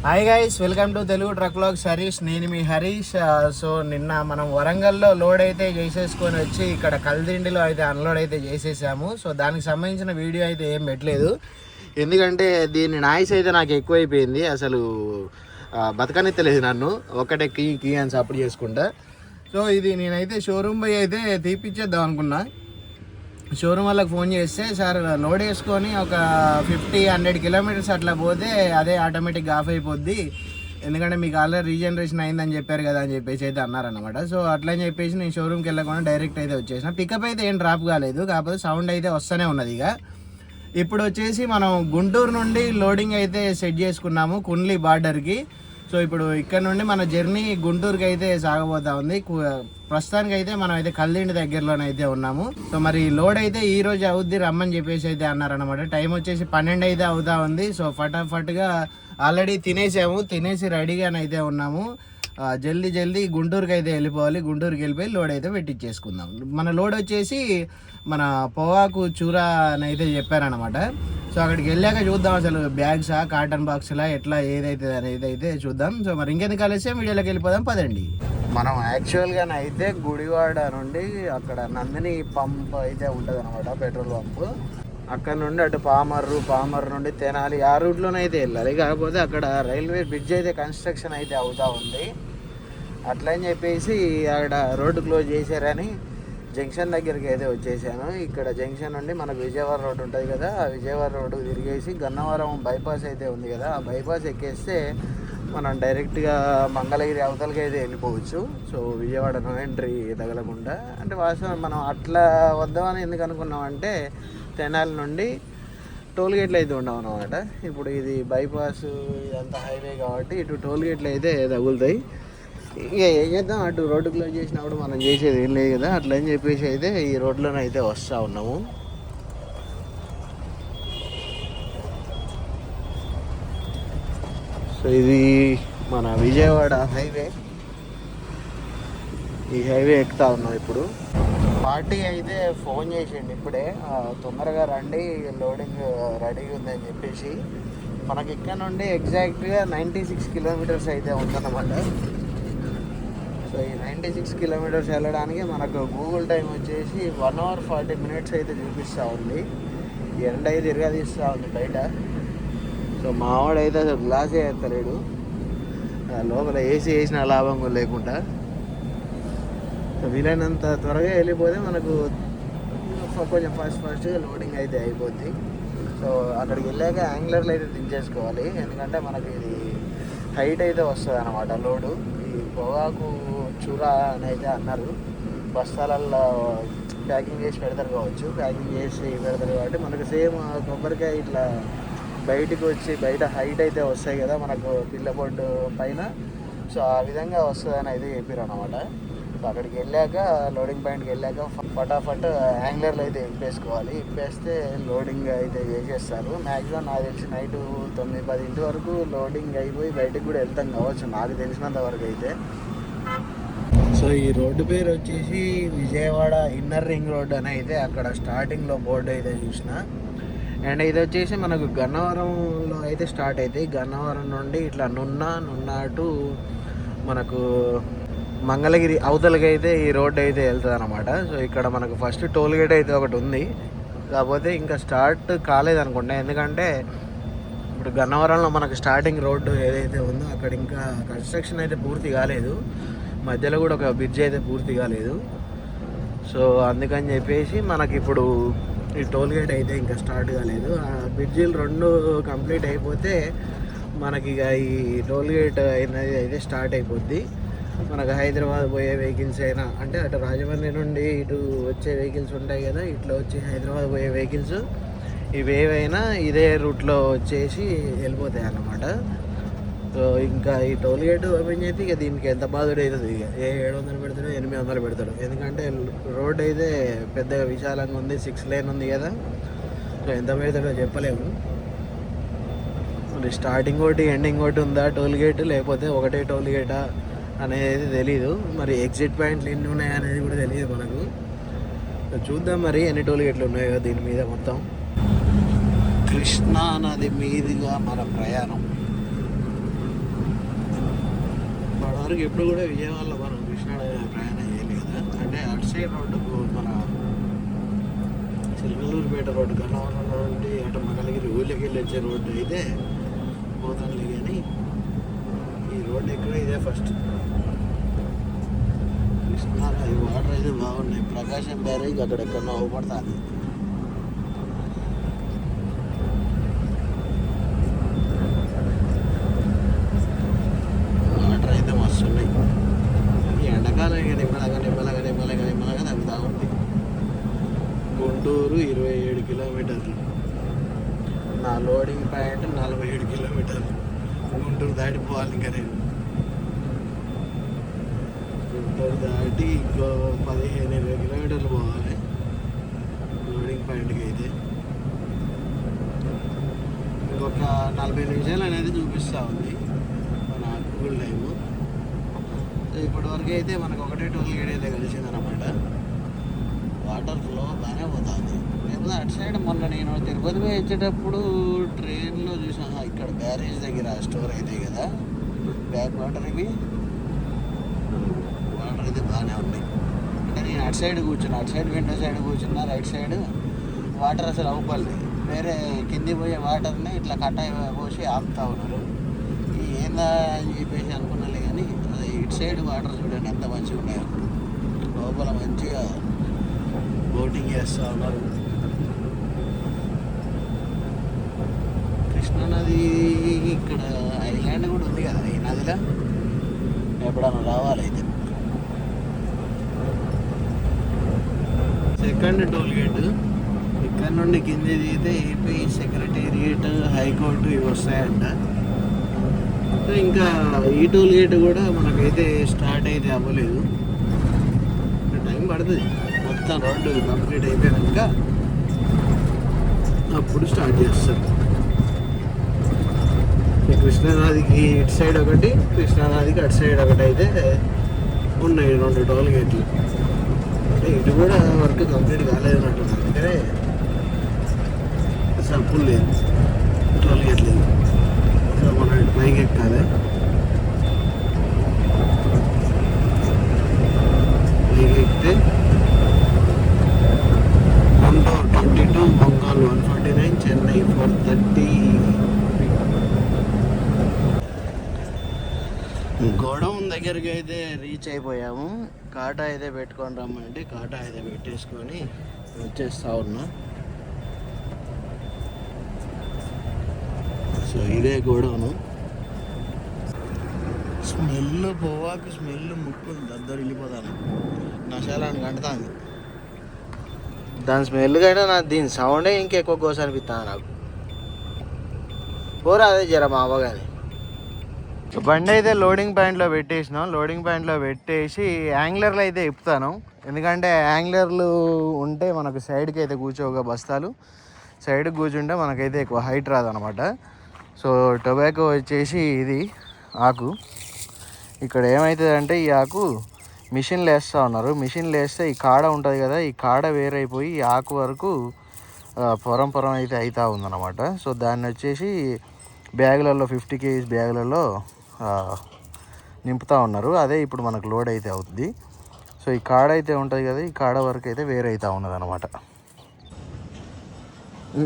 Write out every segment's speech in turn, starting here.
Hi guys, welcome to Telugu truck vlogs Harish. నేను మీ Harish. So నిన్న మనం వరంగల్లో లోడ్ అయితే చేసేసుకొని వచ్చి ఇక్కడ కల్దిండిలో అయితే అన్లోడ్ అయితే చేసేసాము. సో దానికి సంబంధించిన వీడియో అయితే ఏం పెట్టలేదు, ఎందుకంటే దీని నాయిస్ అయితే నాకు ఎక్కువైపోయింది. అసలు బతకనెత్తలేదు నన్ను, ఒక్కటే కీ కీ అని సపోర్ట్ చేసుకుంటా. సో ఇది నేనైతే షోరూమ్ పోయి అయితే తీపిచ్చేద్దాం అనుకున్నా. షోరూమ్ వాళ్ళకి ఫోన్ చేస్తే, సార్ లోడ్ వేసుకొని ఒక 50-100 కిలోమీటర్స్ అట్లా పోతే అదే ఆటోమేటిక్గా ఆఫ్ అయిపోద్ది, ఎందుకంటే మీకు ఆల్రెడీ రీజనరేషన్ అయిందని చెప్పారు కదా అని చెప్పేసి అయితే అన్నారనమాట. సో అట్లా అని చెప్పేసి నేను షోరూమ్కి వెళ్ళకుండా డైరెక్ట్ అయితే వచ్చేసిన. పికప్ అయితే ఏం డ్రాప్ కాలేదు, కాకపోతే సౌండ్ అయితే వస్తూనే ఉన్నది. ఇక ఇప్పుడు వచ్చేసి మనం గుంటూరు నుండి లోడింగ్ అయితే సెట్ చేసుకున్నాము కుండ్లి బార్డర్కి. సో ఇప్పుడు ఇక్కడ నుండి మన జర్నీ గుంటూరుకి అయితే సాగబోతా ఉంది. ప్రస్తుతానికి అయితే మనం అయితే కల్దిండి దగ్గరలోనే అయితే ఉన్నాము. సో మరి లోడ్ అయితే ఈ రోజు అవుద్ది రమ్మని చెప్పేసి అయితే అన్నారనమాట. టైం వచ్చేసి 12 అయితే అవుతా ఉంది. సో ఫటాఫట్గా ఆల్రెడీ తినేసి రెడీగానైతే ఉన్నాము. జల్దీ గుంటూరుకి అయితే వెళ్ళిపోవాలి. గుంటూరుకి వెళ్ళిపోయి లోడ్ అయితే పెట్టించేసుకుందాం. మన లోడ్ వచ్చేసి మన పొగాకు చూర అని అయితే చెప్పారనమాట. సో అక్కడికి వెళ్ళాక చూద్దాం అసలు బ్యాగ్సా కాటన్ బాక్స్లా ఎట్లా ఏదైతే అనేది అయితే చూద్దాం. సో మరి ఇంకెందుకు కలిస్తే వీడియోలోకి వెళ్ళిపోదాం పదండి. మనం యాక్చువల్గానైతే గుడివాడ నుండి అక్కడ నందిని పంప్ అయితే ఉంటుంది అనమాట, పెట్రోల్ పంప్. అక్కడ నుండి అటు పామర్ నుండి తెనాలి ఆ రూట్లోనే అయితే వెళ్ళాలి. కాకపోతే అక్కడ రైల్వే బ్రిడ్జ్ అయితే కన్స్ట్రక్షన్ అయితే అవుతూ ఉంది. అట్లని చెప్పేసి అక్కడ రోడ్డు క్లోజ్ చేశారని జంక్షన్ దగ్గరికి అయితే వచ్చేసాను. ఇక్కడ జంక్షన్ నుండి మనకు విజయవాడ రోడ్ ఉంటుంది కదా, ఆ విజయవాడ రోడ్డు తిరిగేసి గన్నవరం బైపాస్ అయితే ఉంది కదా, ఆ బైపాస్ ఎక్కేస్తే మనం డైరెక్ట్గా మంగళగిరి అవతలకి అయితే వెళ్ళిపోవచ్చు. సో విజయవాడ ఎంట్రీ తగలకుండా. అంటే వాస్తవం మనం అట్లా వద్దామని ఎందుకు అనుకున్నామంటే తెనాలి నుండి టోల్ గేట్లు అయితే ఉండవు అనమాట. ఇప్పుడు ఇది బైపాస్ ఇదంతా హైవే కాబట్టి ఇటు టోల్ గేట్లు అయితే తగులుతాయి. ఇక ఏం చేద్దాం, అటు రోడ్డు క్లోజ్ చేసినప్పుడు మనం చేసేది ఏం లేదు కదా, అట్లా అని చెప్పేసి అయితే ఈ రోడ్లోనే అయితే వస్తూ ఉన్నాము. సో ఇది మన విజయవాడ హైవే. ఈ హైవే ఎక్కుతా ఉన్నాం ఇప్పుడు. పార్టీ అయితే ఫోన్ చేసిండు ఇప్పుడే, తొందరగా రండి లోడింగ్ రెడీగా ఉందని చెప్పేసి. మనకి ఇక్కడ నుండి ఎగ్జాక్ట్గా 96 కిలోమీటర్స్ అయితే ఉందన్నమాట. సో ఈ 96 కిలోమీటర్స్ వెళ్ళడానికి మనకు గూగుల్ టైం వచ్చేసి 1 hour 40 minutes అయితే చూపిస్తూ ఉంది. ఎండ అయితే తిరగదీస్తూ ఉంది బయట. సో మావాడైతే అసలు గ్లాసే ఎత్తలేడు, లోపల ఏసీ వేసిన లాభం లేకుండా. సో వీలైనంత త్వరగా వెళ్ళిపోతే మనకు కొంచెం ఫాస్ట్గా లోడింగ్ అయితే అయిపోద్ది. సో అక్కడికి వెళ్ళాక యాంగ్లర్లు అయితే దించేసుకోవాలి, ఎందుకంటే మనకి ఇది హైట్ అయితే వస్తుంది అన్నమాట లోడు. ఈ పొగాకు చూర అని అయితే అన్నారు, బస్తాలల్లో ప్యాకింగ్ చేసి పెడతారు కావచ్చు, ప్యాకింగ్ చేసి పెడతారు కాబట్టి మనకు సేమ్ కొబ్బరికాయ ఇట్లా బయటకు వచ్చి బయట హైట్ అయితే వస్తాయి కదా మనకు పిల్ల బొడ్డు పైన. సో ఆ విధంగా వస్తుందని అయితే చెప్పారు అనమాట. సో అక్కడికి వెళ్ళాక లోడింగ్ పాయింట్కి వెళ్ళాక ఫటాఫట్ యాంగ్లర్లు అయితే ఇంపేసుకోవాలి. ఇంపేస్తే లోడింగ్ అయితే చేసేస్తారు. మ్యాక్సిమం నాకు తెలిసి నైట్ 9-10 వరకు లోడింగ్ అయిపోయి బయటకు కూడా వెళ్తాం కావచ్చు, నాకు తెలిసినంత వరకు అయితే. సో ఈ రోడ్డు పేరు వచ్చేసి విజయవాడ ఇన్నర్ రింగ్ రోడ్ అని అయితే అక్కడ స్టార్టింగ్లో బోర్డు అయితే చూసిన. అండ్ ఇది వచ్చేసి మనకు గన్నవరంలో అయితే స్టార్ట్ అవుతాయి. గన్నవరం నుండి ఇట్లా నున్నా టు మనకు మంగళగిరి అవతలకి అయితే ఈ రోడ్డు అయితే వెళ్తుంది అనమాట. సో ఇక్కడ మనకు ఫస్ట్ టోల్ గేట్ అయితే ఒకటి ఉంది, కాకపోతే ఇంకా స్టార్ట్ కాలేదనుకుంటా, ఎందుకంటే ఇప్పుడు గన్నవరంలో మనకు స్టార్టింగ్ రోడ్డు ఏదైతే ఉందో అక్కడ ఇంకా కన్స్ట్రక్షన్ అయితే పూర్తి కాలేదు, మధ్యలో కూడా ఒక బ్రిడ్జ్ అయితే పూర్తి కాలేదు. సో అందుకని చెప్పేసి మనకి ఇప్పుడు ఈ టోల్ గేట్ అయితే ఇంకా స్టార్ట్ కాలేదు. ఆ బ్రిడ్జిలు 2 కంప్లీట్ అయిపోతే మనకి ఇక ఈ టోల్ గేట్ అనేది అయితే స్టార్ట్ అయిపోద్ది. మనకు హైదరాబాద్ పోయే వెహికల్స్ అయినా, అంటే అటు రాజమండ్రి నుండి ఇటు వచ్చే వెహికల్స్ ఉంటాయి కదా, ఇట్లా వచ్చి హైదరాబాద్ పోయే వెహికల్స్ ఇవేవైనా ఇదే రూట్లో వచ్చేసి వెళ్ళిపోతాయి అన్నమాట. సో ఇంకా ఈ టోల్ గేట్ ఓపెన్ చేస్తే ఇక దీనికి ఎంత బాధుడు అవుతుంది, ఇక 700 పెడతాడు 800 పెడతాడు, ఎందుకంటే రోడ్ అయితే పెద్దగా విశాలంగా ఉంది, 6 lane ఉంది కదా. సో ఎంత పెడతాడో చెప్పలేము. మరి స్టార్టింగ్ ఒకటి ఎండింగ్ ఒకటి ఉందా టోల్ గేట్, లేకపోతే ఒకటే టోల్ గేటా అనేది తెలీదు. మరి ఎగ్జిట్ పాయింట్లు ఎన్ని ఉన్నాయి అనేది కూడా తెలియదు మనకు. చూద్దాం మరి ఎన్ని టోల్ గేట్లు ఉన్నాయో దీని మీద. మొత్తం కృష్ణా నది మీదుగా మన ప్రయాణం. ఇప్పటివరకు ఎప్పుడు కూడా విజయవాడలో మనం కృష్ణా ప్రయాణం చేయలేదు కదా. అంటే అటు సైడ్ రోడ్డుకు మన చిలకలూరుపేట రోడ్డు, గన్నవరం నుండి అటు మంగళగిరి ఊళ్ళకి వెళ్ళి వచ్చే రోడ్డు అయితే పోతానులే, కానీ ఈ రోడ్డు ఎక్కడ ఇదే ఫస్ట్. కృష్ణా ఈ వాటర్ అయితే బాగున్నాయి. ప్రకాశం బ్యారేజ్ అక్కడెక్కడ అవపడుతుంది. వాటర్ అయితే మస్తు ఉన్నాయి. ఈ ఎండాకాలం ఇక నిమ్మలగా తగ్గుతూ ఉంది. గుంటూరు 27 కిలోమీటర్లు, నా లోడింగ్ పాయింట్ 47 కిలోమీటర్లు. గుంటూరు దాటిపోవాలి ఇంకా నేను. గుంటూరు దాటి ఇంకో 15-20 కిలోమీటర్లు పోవాలి లోడింగ్ పాయింట్కి. అయితే ఇంకొక 40 నిమిషాలు అనేది చూపిస్తూ ఉంది మన గూగుల్ టైము. ఇప్పటివరకు అయితే మనకు ఒకటే టోల్ గేట్ అయితే కలిసిందనమాట. వాటర్ ఫ్లో బాగానే పోతుంది. లేకపోతే అటు సైడ్ మొన్న నేను తిరుపతి పోయి వచ్చేటప్పుడు ట్రైన్లో చూసాను, ఇక్కడ బ్యారేజ్ దగ్గర స్టోర్ అవుతాయి కదా బ్యాక్ వాటర్, ఇవి వాటర్ అయితే బాగానే ఉన్నాయి. అంటే నేను అటు సైడ్ కూర్చున్నా, అటు సైడ్ విండో సైడ్ కూర్చున్నా, రైట్ సైడ్ వాటర్ అసలు అవుపల్లి. వేరే కింది పోయే వాటర్ని ఇట్లా కట్ట పోసి ఆపుతా ఉన్నారు. ఏందా అని చెప్పేసి అనుకున్నాలే, కానీ అది ఇటు సైడ్ వాటర్ చూడండి ఎంత మంచిగా ఉన్నాయో. లోపల మంచిగా బోటింగ్ చేస్తూ ఉన్నారు. కృష్ణా నది ఇక్కడ ఐలాండ్ కూడా ఉంది కదా, ఈ నదిలో ఎప్పుడన్నా రావాలి. అయితే సెకండ్ టోల్ గేట్ ఇక్కడ నుండి కింది దిగితే ఏపీ సెక్రటేరియట్, హైకోర్టు ఇవి వస్తాయంట. ఇంకా ఈ టోల్ గేట్ కూడా మనకైతే స్టార్ట్ అయితే అవ్వలేదు, టైం పడుతుంది. మొత్తం రోడ్డు కంప్లీట్ అయిపోయాక అప్పుడు స్టార్ట్ చేస్తారు. కృష్ణానదికి ఇటు సైడ్ ఒకటి, కృష్ణానదికి అటు సైడ్ ఒకటి అయితే ఉన్నాయి 2 టోల్ గేట్లు. అంటే ఇటు కూడా వర్క్ కంప్లీట్ కాలేదన్నట్టు, అందుకనే సప్పులు లేదు, టోల్ గేట్ లేదు. సో మనం ఇటు పైకి ఎక్కాలి. పైకి ఎక్కితే గుంటూరు 22, బొంగాల్ 149, చెన్నై 430. గోడౌన్ దగ్గరికి అయితే రీచ్ అయిపోయాము. కాటా అయితే పెట్టుకొని రమ్మంటే కాటా అయితే పెట్టేసుకొని వచ్చేస్తా ఉన్నా. సో ఇదే గోడౌను. స్మెల్ పోవాకి స్మెల్ ముక్కు దగ్గర వెళ్ళిపోతాను, నశాలని కంటుతాను. దాని స్మెల్ కంటే నాకు దీని సౌండే ఇంకెక్కువ కోస అనిపిస్తాను నాకు. పోరా అదే జర మా అవ్వగాని. బండి అయితే లోడింగ్ పాయింట్లో పెట్టేసినాం. లోడింగ్ పాయింట్లో పెట్టేసి యాంగ్లర్లు అయితే ఇప్పుతాను, ఎందుకంటే యాంగ్లర్లు ఉంటే మనకు సైడ్కి అయితే కూర్చోగా బస్తాలు, సైడ్కి కూర్చుంటే మనకైతే ఎక్కువ హైట్ రాదనమాట. సో టొబాకో వచ్చేసి ఇది ఆకు. ఇక్కడ ఏమవుతుందంటే ఈ ఆకు మిషన్లు వేస్తూ ఉన్నారు. మిషన్లు వేస్తే ఈ కాడ ఉంటుంది కదా, ఈ కాడ వేరైపోయి ఈ ఆకు వరకు పొరం అయితే అవుతూ ఉందన్నమాట. సో దాన్ని వచ్చేసి బ్యాగులలో 50 kg బ్యాగులలో నింపుతూ ఉన్నారు. అదే ఇప్పుడు మనకు లోడ్ అయితే అవుతుంది. సో ఈ కాడ అయితే ఉంటుంది కదా, ఈ కాడ వరకు అయితే వేరే అవుతూ ఉన్నది అనమాట.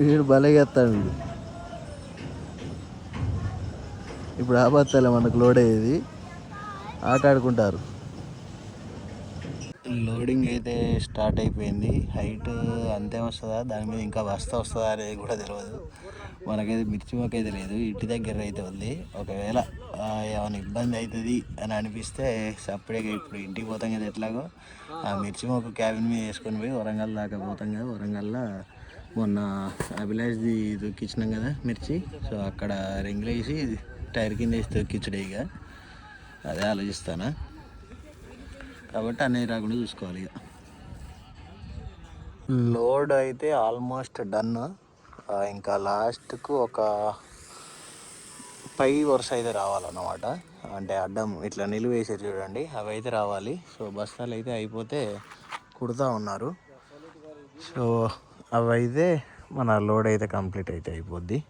వీడు భలేగా ఎత్తాడు వీడు. ఇప్పుడు ఆపత్తాలే మనకు లోడ్ అయ్యేది, ఆట ఆడుకుంటారు. లోడింగ్ అయితే స్టార్ట్ అయిపోయింది. హైట్ అంతే వస్తుందా, దాని మీద ఇంకా బస్తా వస్తుందా అనేది కూడా తెలియదు. మనకైతే మిర్చి మొక్క అయితే లేదు, ఇంటి దగ్గర అయితే ఉంది. ఒకవేళ ఏమైనా ఇబ్బంది అవుతుంది అని అనిపిస్తే సపరేట్గా ఇప్పుడు ఇంటికి పోతాం కదా, ఎట్లాగో ఆ మిర్చి మొక్క క్యాబిన్ మీద వేసుకొని పోయి వరంగల్ దాకా పోతాం కదా. వరంగల్లో మొన్న అభిలాష్ది తొక్కించినాం కదా మిర్చి, సో అక్కడ రింగ్లు వేసి టైర్ కింద వేసి తొక్కించడే. ఇక అదే ఆలోచిస్తానా, కాబట్టి అన్నీ రాకుండా చూసుకోవాలి. ఇక లోడ్ అయితే ఆల్మోస్ట్ డన్. ఇంకా లాస్ట్కు ఒక పై వరుస అయితే రావాలన్నమాట. అంటే అడ్డం ఇట్లా నిలువేసారు చూడండి, అవి అయితే రావాలి. సో బస్తాలు అయితే అయిపోతే కుడుతూ ఉన్నారు. సో అవి అయితే మన లోడ్ అయితే కంప్లీట్ అయితే అయిపోద్ది.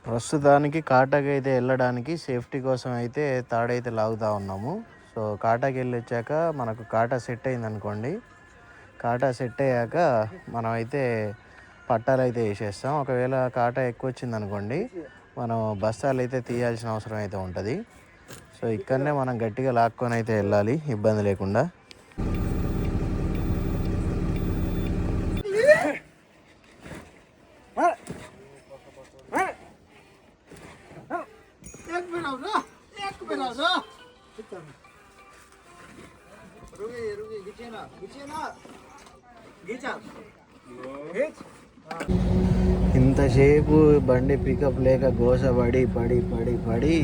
ప్రస్తుతానికి కాటాకి అయితే వెళ్ళడానికి సేఫ్టీ కోసం అయితే తాడైతే లాగుతూ ఉన్నాము. సో కాటాకి వెళ్ళి వచ్చాక మనకు కాటా సెట్ అయింది అనుకోండి, కాటా సెట్ అయ్యాక మనం అయితే పట్టాలు అయితే వేసేస్తాం. ఒకవేళ కాటా ఎక్కువ వచ్చింది అనుకోండి, మనం బస్తాలు అయితే తీయాల్సిన అవసరం అయితే ఉంటుంది. సో ఇక్కడనే మనం గట్టిగా లాక్కొని అయితే వెళ్ళాలి ఇబ్బంది లేకుండా. ఇంతసేపు బండి పికప్ లేక గోస పడి పడి పడి పడి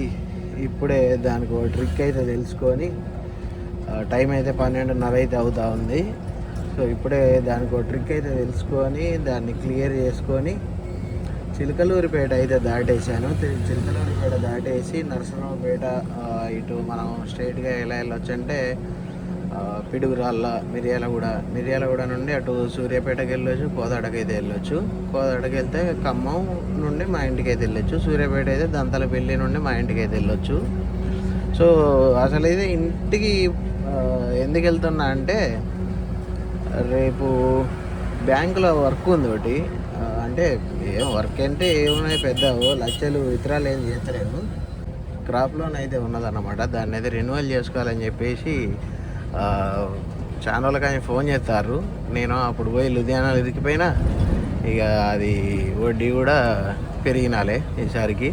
ఇప్పుడే దానికి ఒక ట్రిక్ అయితే తెలుసుకొని, టైం అయితే 12:30 అయితే అవుతూ ఉంది. సో ఇప్పుడే దానికి ఒక ట్రిక్ అయితే తెలుసుకొని దాన్ని క్లియర్ చేసుకొని చిలకలూరిపేట అయితే దాటేసాను. చిలకలూరిపేట దాటేసి నరసరావుపేట ఇటు మనం స్ట్రైట్గా ఎలా వెళ్ళొచ్చంటే పిడుగురాళ్ళ మిర్యాలగూడ నుండి అటు సూర్యాపేటకి వెళ్ళొచ్చు, కోదాడకి అయితే వెళ్ళొచ్చు. కోదాడకి వెళ్తే ఖమ్మం నుండి మా ఇంటికి అయితే వెళ్ళొచ్చు. సూర్యాపేట అయితే దంతలపల్లి నుండి మా ఇంటికి అయితే వెళ్ళొచ్చు. సో అసలు అయితే ఇంటికి ఎందుకు వెళ్తున్నా అంటే, రేపు బ్యాంకులో వర్క్ ఉంది ఒకటి. అంటే ఏం వర్క్ అంటే ఏమున్నాయి, పెద్ద లక్షలు ఇతరాలు ఏం చేస్తలేను. క్రాప్ లోన్ అయితే ఉన్నదన్నమాట, దాన్ని అయితే రెన్యువల్ చేసుకోవాలని చెప్పేసి చాలా వాళ్ళకి ఆయన ఫోన్ చేస్తారు. నేను అప్పుడు పోయి లుధియానాలో ఇరికిపోయినా, ఇక అది వడ్డీ కూడా పెరిగినాలే ఈసారికి.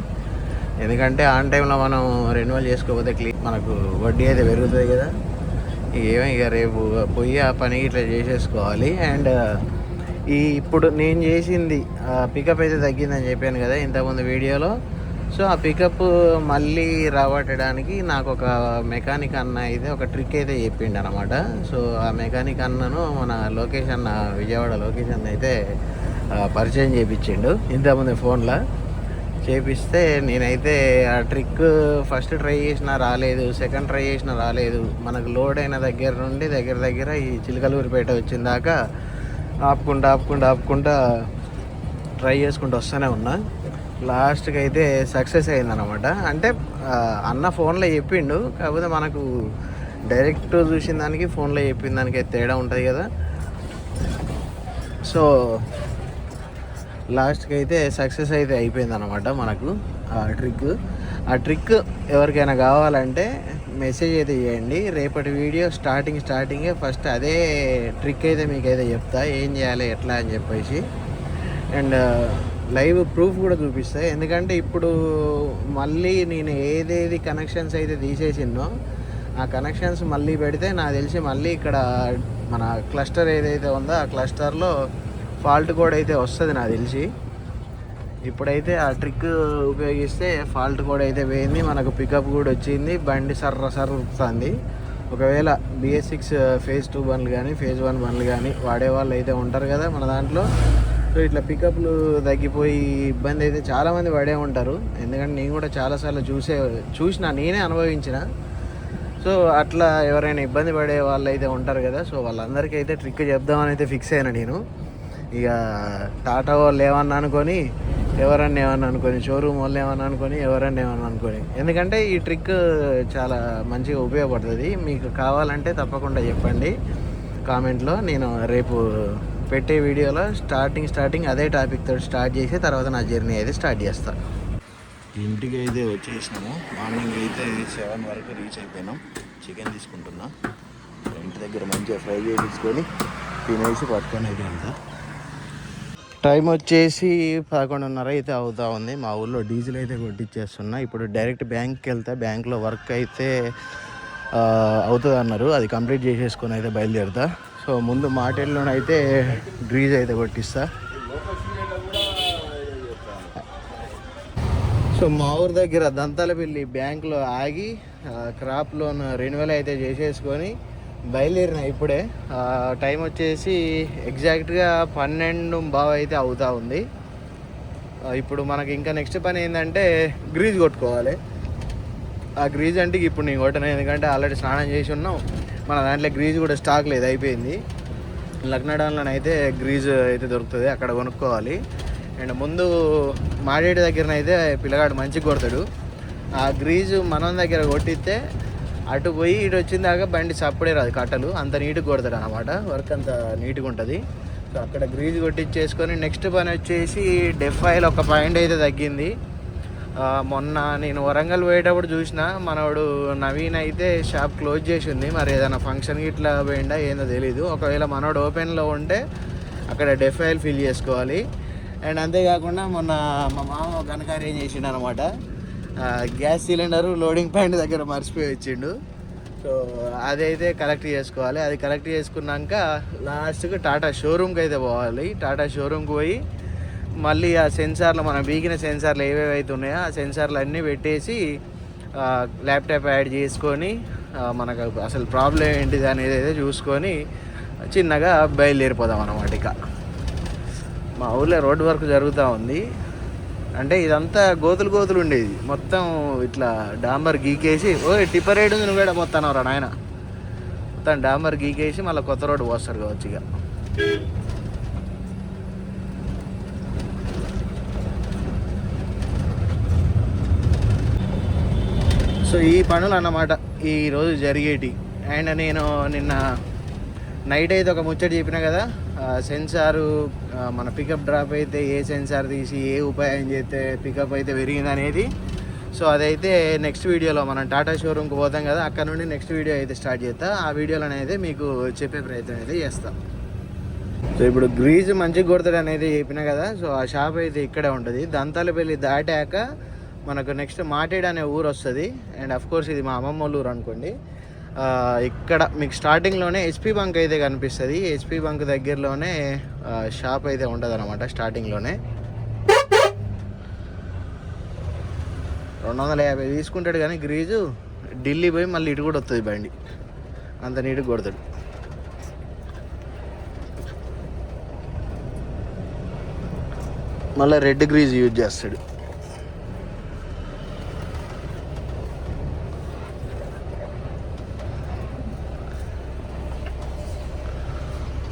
ఎందుకంటే ఆన్ టైంలో మనం రెన్యువల్ చేసుకోకపోతే మనకు వడ్డీ అయితే పెరుగుతుంది కదా. ఇక రేపు పోయి ఆ పని ఇట్లా చేసేసుకోవాలి. అండ్ ఇప్పుడు నేను చేసింది పికప్ అయితే తగ్గిందని చెప్పాను కదా ఇంతకుముందు వీడియోలో. సో ఆ పికప్ మళ్ళీ రాబట్టడానికి నాకు ఒక మెకానిక్ అన్న అయితే ఒక ట్రిక్ అయితే చెప్పిండు అనమాట. సో ఆ మెకానిక్ అన్నను మన లొకేషన్, విజయవాడ లొకేషన్ అయితే పరిచయం చేయించిండు ఇంతకుముందు ఫోన్లో. చేపిస్తే నేనైతే ఆ ట్రిక్ ఫస్ట్ ట్రై చేసినా రాలేదు, సెకండ్ ట్రై చేసినా రాలేదు. మనకు లోడ్ అయిన దగ్గర నుండి దగ్గర ఈ చిలకలూరిపేట వచ్చిన దాకా ఆపుకుంటా ట్రై చేసుకుంటూ వస్తూనే ఉన్నా. లాస్ట్కి అయితే సక్సెస్ అయిందనమాట. అంటే అన్న ఫోన్లో చెప్పిండు, కాకపోతే మనకు డైరెక్ట్ చూసిన దానికి ఫోన్లో చెప్పిన దానికి తేడా ఉంటుంది కదా. సో లాస్ట్కి అయితే సక్సెస్ అయితే అయిపోయిందనమాట మనకు ఆ ట్రిక్ ఎవరికైనా కావాలంటే మెసేజ్ అయితే చేయండి. రేపటి వీడియో స్టార్టింగే ఫస్ట్ అదే ట్రిక్ అయితే మీకైతే చెప్తా, ఏం చేయాలి ఎట్లా అని చెప్పేసి. అండ్ లైవ్ ప్రూఫ్ కూడా చూపిస్తాయి. ఎందుకంటే ఇప్పుడు మళ్ళీ నేను ఏదేది కనెక్షన్స్ అయితే తీసేసినో ఆ కనెక్షన్స్ మళ్ళీ పెడితే నాకు తెలిసి మళ్ళీ ఇక్కడ మన క్లస్టర్ ఏదైతే ఉందో ఆ క్లస్టర్లో ఫాల్ట్ కోడ్ అయితే వస్తుంది నాకు తెలిసి. ఇప్పుడైతే ఆ ట్రిక్ ఉపయోగిస్తే ఫాల్ట్ కోడ్ అయితే పోయింది, మనకు పికప్ కూడా వచ్చింది, బండి సర్రుతుంది. ఒకవేళ BS6 phase 2 బండ్లు కానీ ఫేజ్ 1 బండ్లు కానీ వాడేవాళ్ళు అయితే ఉంటారు కదా మన దాంట్లో. సో ఇట్లా పికప్లు తగ్గిపోయి ఇబ్బంది అయితే చాలామంది పడే ఉంటారు. ఎందుకంటే నేను కూడా చాలాసార్లు చూసిన నేనే అనుభవించిన. సో అట్లా ఎవరైనా ఇబ్బంది పడే వాళ్ళు అయితే ఉంటారు కదా. సో వాళ్ళందరికీ అయితే ట్రిక్ చెప్దామని అయితే ఫిక్స్ అయినా నేను. ఇక టాటా వాళ్ళు ఏమన్నా అనుకొని, ఎవరన్నా ఏమన్నా అనుకొని, షోరూమ్ వాళ్ళు ఏమన్నా అనుకొని, ఎవరన్నా ఏమన్నా అనుకొని, ఎందుకంటే ఈ ట్రిక్ చాలా మంచిగా ఉపయోగపడుతుంది. మీకు కావాలంటే తప్పకుండా చెప్పండి కామెంట్లో. నేను రేపు పెట్టే వీడియోలో స్టార్టింగ్ అదే టాపిక్ తోటి స్టార్ట్ చేసి తర్వాత నా జర్నీ అయితే స్టార్ట్ చేస్తాను. ఇంటికి అయితే వచ్చేసినాము. మార్నింగ్ అయితే 7 వరకు రీచ్ అయిపోయినాం. చికెన్ తీసుకుంటున్నా, ఇంటి దగ్గర మంచిగా ఫ్రై చేసుకొని తినేసి పట్టుకొని అయితే వెళ్తా. టైం వచ్చేసి 11:30 అయితే అవుతా ఉంది. మా ఊళ్ళో డీజిల్ అయితే కొట్టించేస్తున్నా. ఇప్పుడు డైరెక్ట్ బ్యాంక్కి వెళ్తే బ్యాంక్లో వర్క్ అయితే అవుతుంది అన్నారు, అది కంప్లీట్ చేసేసుకొని అయితే బయలుదేరుతా. సో ముందు మాటల్లోనైతే గ్రీజ్ అయితే కొట్టిస్తా. సో మా ఊరి దగ్గర దంతాలపల్లి బ్యాంక్లో ఆగి క్రాప్ లోన్ రెన్యువల్ అయితే చేసేసుకొని బయలుదేరిన. ఇప్పుడే టైం వచ్చేసి ఎగ్జాక్ట్గా 12:15 అయితే అవుతూ ఉంది. ఇప్పుడు మనకి ఇంకా నెక్స్ట్ పని ఏంటంటే గ్రీజ్ కొట్టుకోవాలి. ఆ గ్రీజ్ అంటే ఇప్పుడు నేను కొట్టను, ఎందుకంటే ఆల్రెడీ స్నానం చేసి ఉన్నాం. మన దాంట్లో గ్రీజ్ కూడా స్టాక్ లేదు, అయిపోయింది. లక్నడాన్లో అయితే గ్రీజ్ అయితే దొరుకుతుంది, అక్కడ కొనుక్కోవాలి. అండ్ ముందు మాడేటి దగ్గరనైతే పిల్లగాడు మంచిగా కొడతాడు. ఆ గ్రీజు మనం దగ్గర కొట్టిస్తే అటు పోయి ఇటు వచ్చిన దాకా బండి చప్పుడే రాదు, కట్టలు అంత నీట్గా కొడతాడు అనమాట. వర్క్ అంత నీట్గా ఉంటుంది. సో అక్కడ గ్రీజ్ కొట్టించేసుకొని నెక్స్ట్ పని వచ్చేసి డెఫ్ ఆయిల్ ఒక పాయింట్ అయితే తగ్గింది. మొన్న నేను వరంగల్ పోయేటప్పుడు చూసిన మనోడు నవీన్ అయితే షాప్ క్లోజ్ చేసి ఉంది. మరి ఏదైనా ఫంక్షన్కి ఇట్లా పోయిండా ఏందో తెలీదు. ఒకవేళ మనోడు ఓపెన్లో ఉంటే అక్కడ డెఫ్ ఆయిల్ ఫిల్ చేసుకోవాలి. అండ్ అంతేకాకుండా మొన్న మా మామ కనకారు ఏం చేసిండు అనమాట, గ్యాస్ సిలిండరు లోడింగ్ పాయింట్ దగ్గర మర్చిపోయి వచ్చిండు. సో అదైతే కలెక్ట్ చేసుకోవాలి. అది కలెక్ట్ చేసుకున్నాక లాస్ట్కి టాటా షోరూమ్కి అయితే పోవాలి. టాటా షోరూమ్కి పోయి మళ్ళీ ఆ సెన్సార్లు మనం బీకిన సెన్సార్లు ఏవేవైతే ఉన్నాయో ఆ సెన్సార్లు అన్నీ పెట్టేసి ల్యాప్టాప్ యాడ్ చేసుకొని మనకు అసలు ప్రాబ్లం ఏంటిది అనేది అయితే చూసుకొని చిన్నగా బయలుదేరిపోదాం అన్నమాట. ఇక మా ఊళ్ళో రోడ్ వర్క్ జరుగుతూ ఉంది. అంటే ఇదంతా గోతులు ఉండేది, మొత్తం ఇట్లా డాంబర్ గీకేసి టిప్పర్ రేడు నువ్వు కూడా పోతాను రా నాయన, మొత్తం డాంబర్ గీకేసి మళ్ళీ కొత్త రోడ్డు పోస్తారు కావచ్చు. ఇక సో ఈ పనులు అన్నమాట ఈరోజు జరిగేటి. అండ్ నేను నిన్న నైట్ అయితే ఒక ముచ్చట చెప్పిన కదా, సెన్సారు మన పికప్ డ్రాప్ అయితే ఏ సెన్సార్ తీసి ఏ ఉపాయం చేస్తే పికప్ అయితే పెరిగింది అనేది. సో అదైతే నెక్స్ట్ వీడియోలో మనం టాటా షోరూమ్కి పోతాం కదా, అక్కడ నుండి నెక్స్ట్ వీడియో అయితే స్టార్ట్ చేస్తా. ఆ వీడియోలో అనేది మీకు చెప్పే ప్రయత్నం అయితే చేస్తాం. సో ఇప్పుడు గ్రీజ్ మంచిగా కొడతాడు అనేది చెప్పిన కదా. సో ఆ షాప్ అయితే ఇక్కడే ఉంటుంది. దంతాలపల్లి దాటాక మనకు నెక్స్ట్ మాటేడు అనే ఊరు వస్తుంది. అండ్ అఫ్కోర్స్ ఇది మా అమ్మమ్మ ఊరు అనుకోండి. ఇక్కడ మీకు స్టార్టింగ్లోనే హెచ్పి బంక్ అయితే కనిపిస్తుంది. హెచ్పి బంక్ దగ్గరలోనే షాప్ అయితే ఉంటుంది అనమాట. స్టార్టింగ్లోనే 250 తీసుకుంటాడు కానీ గ్రీజు ఢిల్లీ పోయి మళ్ళీ ఇటు కూడా వస్తుంది బండి, అంత నీట్గా కొడతాడు. మళ్ళీ రెడ్ గ్రీజ్ యూజ్ చేస్తాడు.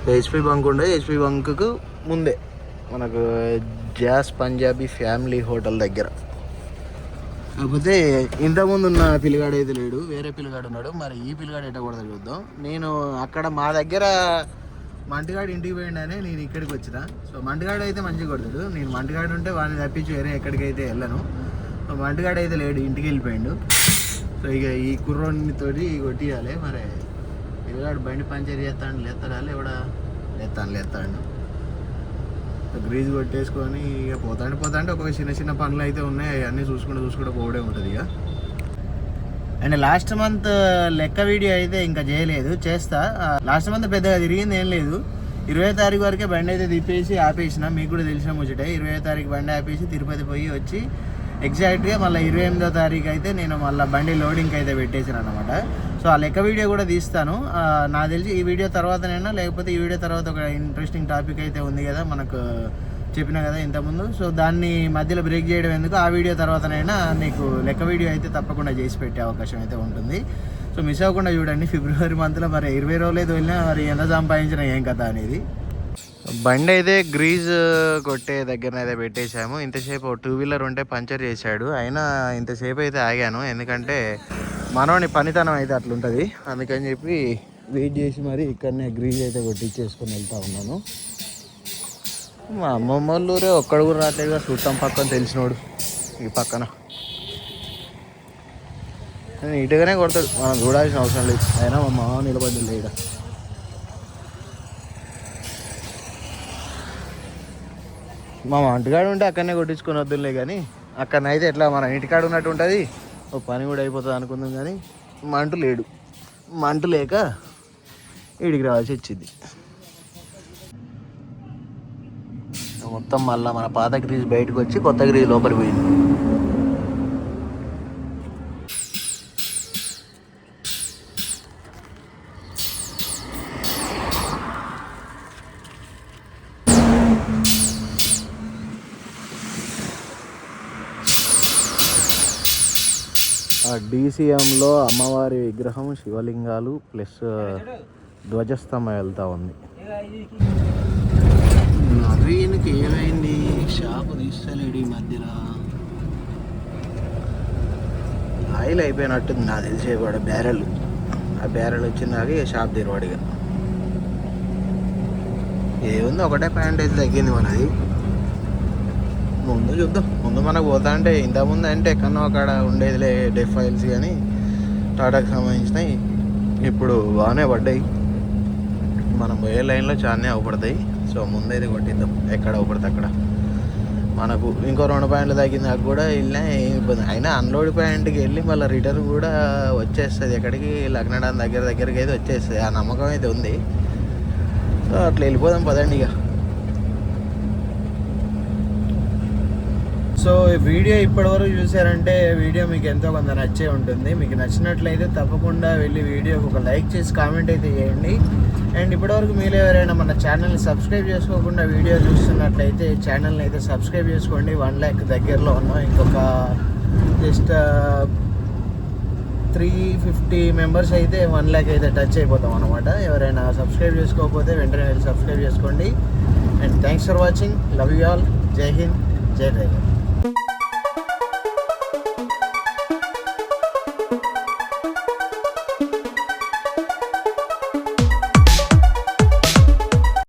హెచ్పి బంక్ ఉండే, హెచ్పి బంక్కు ముందే మనకు జాస్ పంజాబీ ఫ్యామిలీ హోటల్ దగ్గర. కాకపోతే ఇంతకుముందు ఉన్న పిల్లగాడు అయితే లేడు, వేరే పిల్లగాడు ఉన్నాడు. మరి ఈ పిల్లగాడు ఎట్ట కూడా చూద్దాం. నేను అక్కడ మా దగ్గర మంటిగాడు ఇంటికి పోయిండనే నేను ఇక్కడికి వచ్చిన. సో మంటిగాడు అయితే మంచిగా కొడతాడు. నేను మంటిగాడు ఉంటే వాడిని తప్పించి వేరే ఎక్కడికైతే వెళ్ళను. సో మంటిగాడు అయితే లేడు, ఇంటికి వెళ్ళిపోయిండు. సో ఇక ఈ కుర్రోనితోటి కొట్టియాలి. మరి పిల్లగాడు బండి పంచర్ చేస్తాడు, లేస్తాడా లేవడా? లేస్తాడు. గ్రీజ్ కొట్టేసుకొని ఇక పోతాంటే ఒక చిన్న పనులు అయితే ఉన్నాయి, అవన్నీ చూసుకుంటూ పోవడే ఉంటుంది ఇక. అండ్ లాస్ట్ మంత్ లెక్క వీడియో అయితే ఇంకా చేయలేదు, చేస్తా. లాస్ట్ మంత్ పెద్దగా తిరిగింది ఏం లేదు. 20వ తారీఖు వరకే బండి అయితే తిప్పేసి ఆపేసిన. మీకు కూడా తెలిసిన ముచ్చటే. 20వ తారీఖు బండి ఆపేసి తిరుపతి పోయి వచ్చి ఎగ్జాక్ట్గా మళ్ళీ 28వ తారీఖు అయితే నేను మళ్ళీ బండి లోడింగ్కి అయితే పెట్టేసాను అనమాట. సో ఆ లెక్క వీడియో కూడా తీస్తాను. నాకు తెలిసి ఈ వీడియో తర్వాతనైనా లేకపోతే ఈ వీడియో తర్వాత ఒక ఇంట్రెస్టింగ్ టాపిక్ అయితే ఉంది కదా మనకు చెప్పిన కదా ఇంతకుముందు. సో దాన్ని మధ్యలో బ్రేక్ చేయడం ఎందుకు, ఆ వీడియో తర్వాతనైనా నీకు లెక్క వీడియో అయితే తప్పకుండా చేసి పెట్టే అవకాశం అయితే ఉంటుంది. సో మిస్ అవ్వకుండా చూడండి. ఫిబ్రవరి మంత్లో మరి 20 రోజులు వెళ్ళినా మరి ఎంత సంపాదించినా ఏం కథ అనేది. బండి అయితే గ్రీజ్ కొట్టే దగ్గరనైతే పెట్టేశాము. ఇంతసేపు 2 వీలర్ ఉంటే పంచర్ చేశాడు, అయినా ఇంతసేపు అయితే ఆగాను. ఎందుకంటే మనోని పనితనం అయితే అట్లుంటుంది, అందుకని చెప్పి వెయిట్ చేసి మరి ఇక్కడనే గ్రీజ్ అయితే కొట్టించేసుకొని వెళ్తూ ఉన్నాను. మా అమ్మమ్మ వాళ్ళూరే ఒక్కడు కూడా రాట్లేదుగా, చుట్టం పక్కన తెలిసినోడు ఈ పక్కన నీట్గానే కొడతాడు, మనం చూడాల్సిన అవసరం లేదు. అయినా మా మామ నిలబడి లేడ. మా ఇంటికాడ ఉంటే అక్కడనే కొట్టించుకొని వద్దులే, కానీ అక్కడనైతే ఎట్లా మన ఇంటికాడ ఉన్నట్టు ఉంటుంది, ఓ పని కూడా అయిపోతుంది అనుకుందాం. కానీ మంటు లేక వీడికి రావాల్సి వచ్చింది. మొత్తం మళ్ళీ మన పాత గ్రీజ్ బయటకు వచ్చి కొత్త గ్రీజ్ లోపలికి పోయింది. DCMలో అమ్మవారి విగ్రహం, శివలింగాలు ప్లస్ ధ్వజస్తంభం వెళ్తూ ఉంది. నవీన్కి ఏమైంది? షాపు తీస్తలేడు ఈ మధ్యలో. ఆయిల్ అయిపోయినట్టుంది నాకు తెలిసే కూడా. బ్యారెల్ ఆ బ్యారెల్ వచ్చిందాక ఇక షాప్ తెరవాడిగా. ఏముంది, ఒకటే ప్యాంట్ అయితే తగ్గింది మనది. ముందు చూద్దాం. ముందు మనకు పోతా అంటే ఇంతకుముందు అంటే ఎక్కడో అక్కడ ఉండేదిలే డెఫ్ ఫైల్స్ కానీ టాటాకి సంబంధించినవి ఇప్పుడు బాగానే పడ్డాయి. మనం పోయే లైన్లో చాలానే అవపడతాయి. సో ముందైతే కొట్టిద్దాం ఎక్కడ అవపడితే అక్కడ. మనకు ఇంకో 2 పాయింట్లు తగ్గింది నాకు కూడా వెళ్ళినా ఏం ఇబ్బంది. అయినా అన్లోడ్ పాయింట్కి వెళ్ళి మళ్ళీ రిటర్న్ కూడా వచ్చేస్తుంది. ఎక్కడికి లగ్నడాన్ దగ్గరికి అయితే వచ్చేస్తుంది. ఆ నమ్మకం అయితే ఉంది. సో అట్లా వెళ్ళిపోదాం పదండి ఇక. సో ఈ వీడియో ఇప్పటివరకు చూసారంటే వీడియో మీకు ఎంతో కొంత నచ్చే ఉంటుంది. మీకు నచ్చినట్లయితే తప్పకుండా వెళ్ళి వీడియోకి ఒక లైక్ చేసి కామెంట్ అయితే చేయండి. అండ్ ఇప్పటివరకు మీరు ఎవరైనా మన ఛానల్ని సబ్స్క్రైబ్ చేసుకోకుండా వీడియో చూస్తున్నట్లయితే ఛానల్ని అయితే సబ్స్క్రైబ్ చేసుకోండి. 1 lakh దగ్గరలో ఉన్నాం. ఇంకొక జస్ట్ 350 మెంబర్స్ అయితే 1 lakh అయితే టచ్ అయిపోతాం అనమాట. ఎవరైనా సబ్స్క్రైబ్ చేసుకోకపోతే వెంటనే వెళ్ళి సబ్స్క్రైబ్ చేసుకోండి. And thanks for watching. Love you all. జై హింద్, జై డ్రైవర్.